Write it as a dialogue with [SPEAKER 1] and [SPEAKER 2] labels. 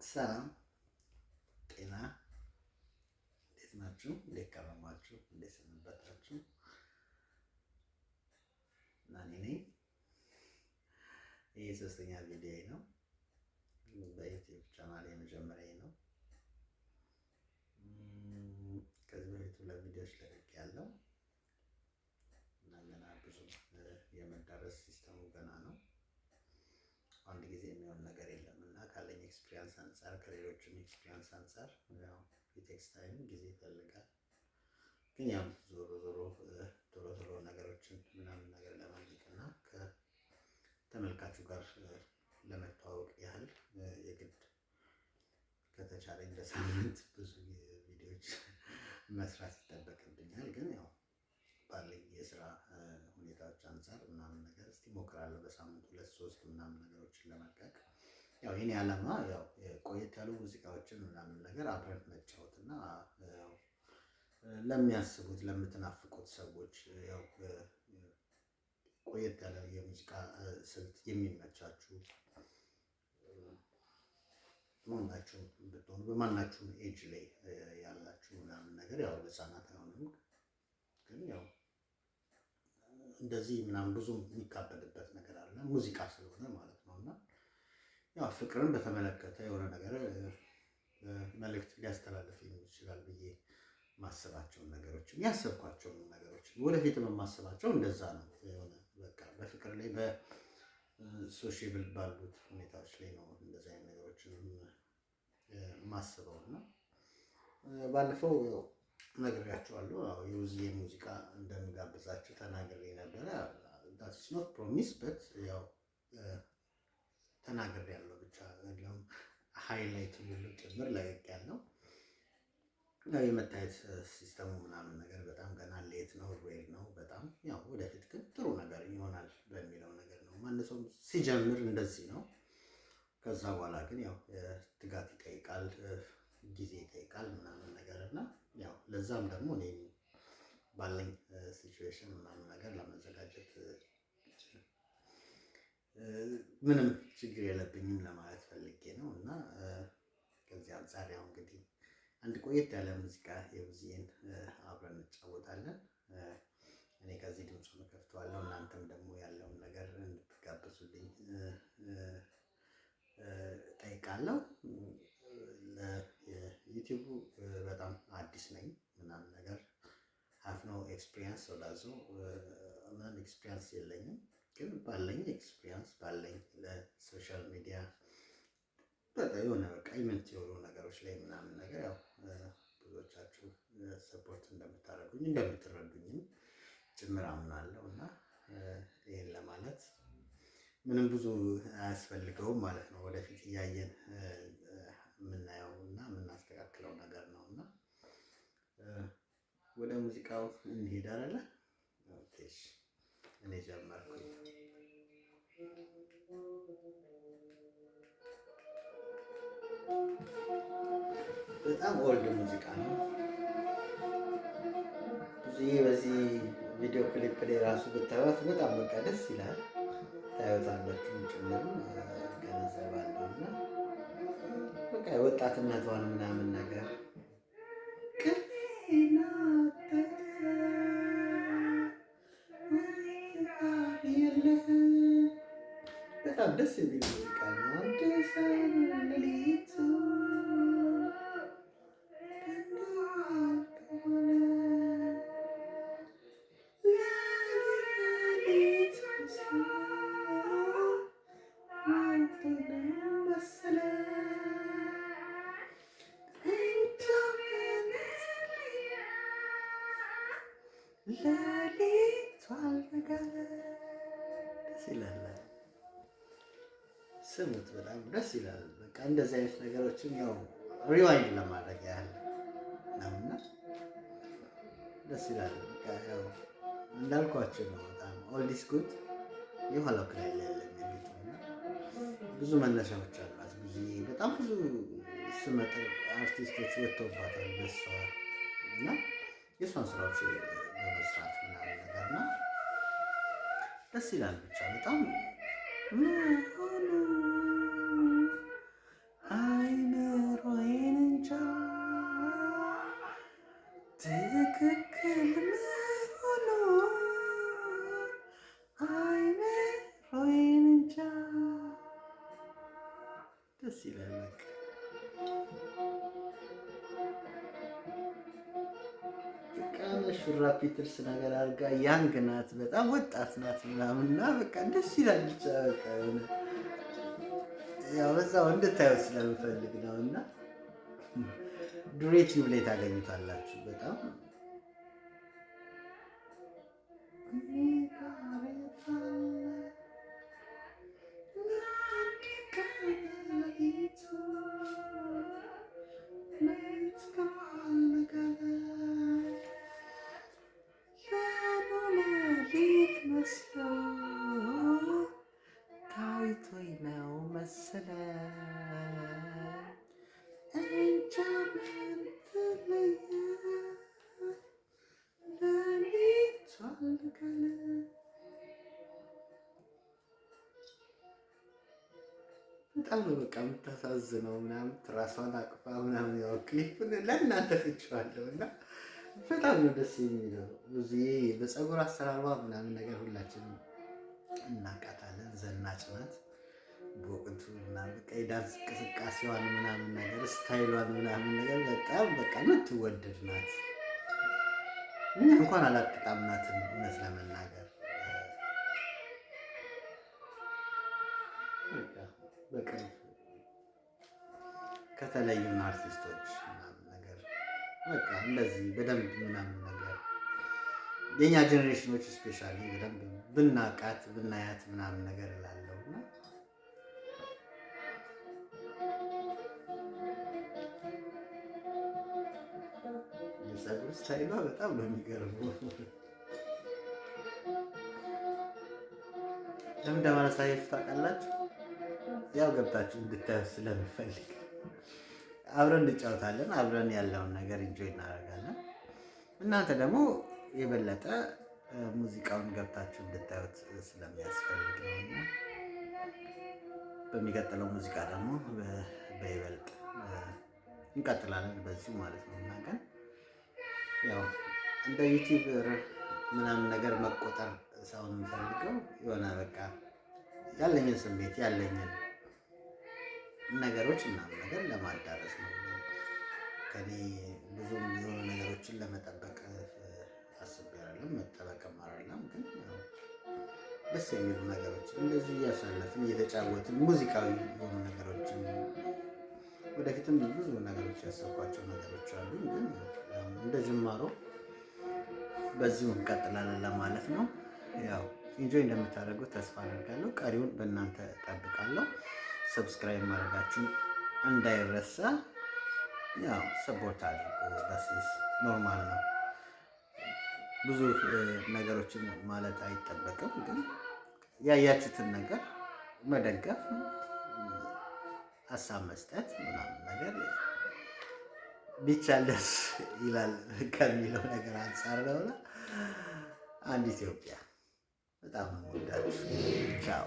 [SPEAKER 1] ሰላም ጤና እንዴት ናችሁ? እንዴት ከረማችሁ? እንዴት ሰነበታችሁ? እና እኔ ነኝ። ይህ ሶስተኛ ቪዲዮ ነው በዩቲዩብ ቻናል የመጀመሪያ ነው። ከዚህ በፊት ሁለት ቪዲዮዎች ለቅቄያለሁ እና ገና ብዙ የመዳረስ ሲስተሙ ገና ነው። አንድ ጊዜ የሚሆን ነገር የለም እና ካለኝ ኤክስፒሪየንስ አንፃር ከሌሎችም ኤክስፒሪየንስ አንፃር ያው የቴክስ ታይም ጊዜ ይፈልጋል። ግን ያው ዞሮ ነገሮችን ምናምን ነገር ለማግኘት እና ከተመልካቹ ጋር ለመተዋወቅ ያህል የግድ ከተቻለኝ በሳምንት ብዙ ቪዲዮዎች መስራት ይጠበቅብኛል። ግን ያው ባለኝ የስራ ሁኔታዎች አንፃር ምናምን ነገር እስቲ እሞክራለሁ በሳምንት 2-3 ምናምን ነገሮችን ለመልቀቅ። ያው የኔ ዓላማ ያው ቆየት ያሉ ሙዚቃዎችን ምናምን ነገር አብረን መጫወት እና ያው ለሚያስቡት ለምትናፍቁት ሰዎች ያው ቆየት ያለ የሙዚቃ ስልት የሚመቻችሁ ማናችሁም ብትሆኑ በማናችሁም ኤጅ ላይ ያላችሁ ምናምን ነገር ያው ህፃናት አይሆንም። ግን ያው እንደዚህ ምናምን ብዙ የሚካበድበት ነገር አለ ሙዚቃ ስለሆነ ማለት ነው። እና ያው ፍቅርን በተመለከተ የሆነ ነገር መልእክት ሊያስተላልፍ ይችላል ብዬ ማሰባቸውን ነገሮችን ያሰብኳቸውን ነገሮች ወደፊትም የማስባቸው እንደዛ ነው። የሆነ በቃ በፍቅር ላይ በሶሺብል ባሉት ሁኔታዎች ላይ ነው እንደዚህ አይነት ነገሮችን ማስበው እና ባለፈው ነግሬያቸዋለሁ። ያው የውዝዬ ሙዚቃ እንደምጋብዛችሁ ተናግሬ ነበረ። that's not promise but ያው ተናግሬያለሁ ብቻ እንደውም ሃይላይት ሁሉ ጭምር ለቅቄያለሁ። ያው የመታየት ሲስተሙ ምናምን ነገር በጣም ገና ሌት ነው ሬድ ነው በጣም ያው ወደፊት ግን ጥሩ ነገር ይሆናል በሚለው ነገር ነው። ማንም ሰው ሲጀምር እንደዚህ ነው። ከዛ በኋላ ግን ያው ትጋት ይጠይቃል ጊዜ ይጠይቃል ምናምን ነገር እና ያው ለዛም ደግሞ እኔ ባለኝ ሲቹዌሽን ምናምን ነገር ለመዘጋጀት ምንም ችግር የለብኝም ለማለት ፈልጌ ነው። እና ከዚህ አንፃር ያው እንግዲህ አንድ ቆየት ያለ ሙዚቃ የውዝዬን አብረን እንጫወታለን። እኔ ከዚህ ድምፁን እከፍተዋለሁ እናንተም ደግሞ ያለውን ነገር እንድትጋብዙልኝ ጠይቃለሁ። ለዩቲዩብ በጣም አዲስ ነኝ ምናምን ነገር ሃፍ ኖ ኤክስፒሪየንስ ወዳዙ ምንም ኤክስፒሪየንስ የለኝም። ግን ባለኝ ኤክስፒሪየንስ ባለኝ ለሶሻል ሚዲያ በቃ የሆነ በቃ ኢቨንት የሆኑ ነገሮች ላይ ምናምን ነገር ያው ብዙዎቻችሁ ሰፖርት እንደምታደርጉኝ እንደምትረዱኝም ጭምር አምናለሁ። እና ይሄን ለማለት ምንም ብዙ አያስፈልገውም ማለት ነው። ወደፊት እያየን የምናየው እና የምናስተካክለው ነገር ነው። እና ወደ ሙዚቃው እንሄድ አይደለ? ኦኬ እኔ ጀመርኩኝ። በጣም ኦልድ ሙዚቃ ነው። ብዙዬ በዚህ ቪዲዮ ክሊፕ ላይ ራሱ ብታዩት በጣም በቃ ደስ ይላል። ታዩታላችሁ ጭምር ገነዘባለሁ እና በቃ ወጣትነቷን ምናምን ነገር በጣም ደስ የሚል ሙዚቃ ነው። ስሙት በጣም ደስ ይላል። በቃ እንደዚህ አይነት ነገሮችን ያው ሪዋይንድ ለማድረግ ያህል ነውና ደስ ይላል። በቃ ያው እንዳልኳችሁ ነው። በጣም ኦልድ ኢዝ ጉድ የኋላው ክራይ ላይ ያለ ብዙ መነሻዎች አሏት። በጣም ብዙ ስመጥር አርቲስቶች ወጥተውባታል በሷ እና የሷን ስራዎች በመስራት ምናምን ነገርና ደስ ይላል። ብቻ በጣም አይነ ደስ ይላል። በቃ ሹራብ ፒትርስ ነገር አድርጋ ያንግ ናት፣ በጣም ወጣት ናት ምናምን እና በቃ ደስ ይላል። ብቻ በቃ ያው በዛው እንድታዩት ስለምፈልግ ነው እና ዱሬቲቭ ላይ ታገኙታላችሁ። በጣም ታይቶኝ ነው መሰለኝ እንጃ ምን ትለየ ለሊቱ አልገለ በጣም ነው በቃ የምታሳዝነው ምናምን ትራሷን አቅፋ ምናምን ያው ክሊፑን ለእናንተ ፍቼዋለሁ እና በጣም ነው ደስ የሚለው። ብዙ በፀጉር አሰራሯ ምናምን ነገር ሁላችንም እናውቃታለን። ዘናጭ ናት በወቅቱ ምናምን በቃ የዳንስ እንቅስቃሴዋን ምናምን ነገር ስታይሏን ምናምን ነገር በጣም በቃ የምትወደድ ናት። እኛ እንኳን አላጣጣምናትም እውነት ለመናገር በቅርብ ከተለዩን አርቲስቶች ምናምን ነገር በቃ እንደዚህ በደንብ ምናምን ነገር የኛ ጀኔሬሽኖች ስፔሻሊ በደንብ ብናቃት ብናያት ምናምን ነገር እላለሁ እና የፀጉር ስታይሏ በጣም ነው የሚገርመው። ለምን እንደማላሳያችሁ ታውቃላችሁ? ያው ገብታችሁ እንድታዩ ስለምፈልግ አብረን እንጫወታለን። አብረን ያለውን ነገር ኢንጆይ እናደርጋለን። እናንተ ደግሞ የበለጠ ሙዚቃውን ገብታችሁ እንድታዩት ስለሚያስፈልግ ነው እና በሚቀጥለው ሙዚቃ ደግሞ በይበልጥ እንቀጥላለን በዚሁ ማለት ነው እና ግን ያው እንደ ዩቲዩበር ምናምን ነገር መቆጠር ሳይሆን የምፈልገው የሆነ በቃ ያለኝን ስሜት ያለኝን ነገሮች ምናምን ነገር ለማዳረስ ነው። ከኔ ብዙም የሆኑ ነገሮችን ለመጠበቅ አስቤ አይደለም፣ መጠበቅም አይደለም። ግን ደስ የሚሉ ነገሮችን እንደዚህ እያሳለፍን እየተጫወትን ሙዚቃዊ የሆኑ ነገሮችን ወደፊትም ብዙ ነገሮች ያሰብኳቸው ነገሮች አሉ። ግን እንደ ጅማሮ በዚሁ እንቀጥላለን ለማለት ነው። ያው ኢንጆይ እንደምታደርጉት ተስፋ አደርጋለሁ። ቀሪውን በእናንተ እጠብቃለሁ። ሰብስክራይብ ማድረጋችሁን እንዳይረሳ። ያው ሰፖርት አድርጉ። በሲስ ኖርማል ነው። ብዙ ነገሮችን ማለት አይጠበቅም። ግን ያያችሁትን ነገር መደገፍ፣ ሀሳብ መስጠት ምናምን ነገር ቢቻል ደስ ይላል ከሚለው ነገር አንጻር ነውና አንድ ኢትዮጵያ በጣም ነው የምወዳችሁ። ቻው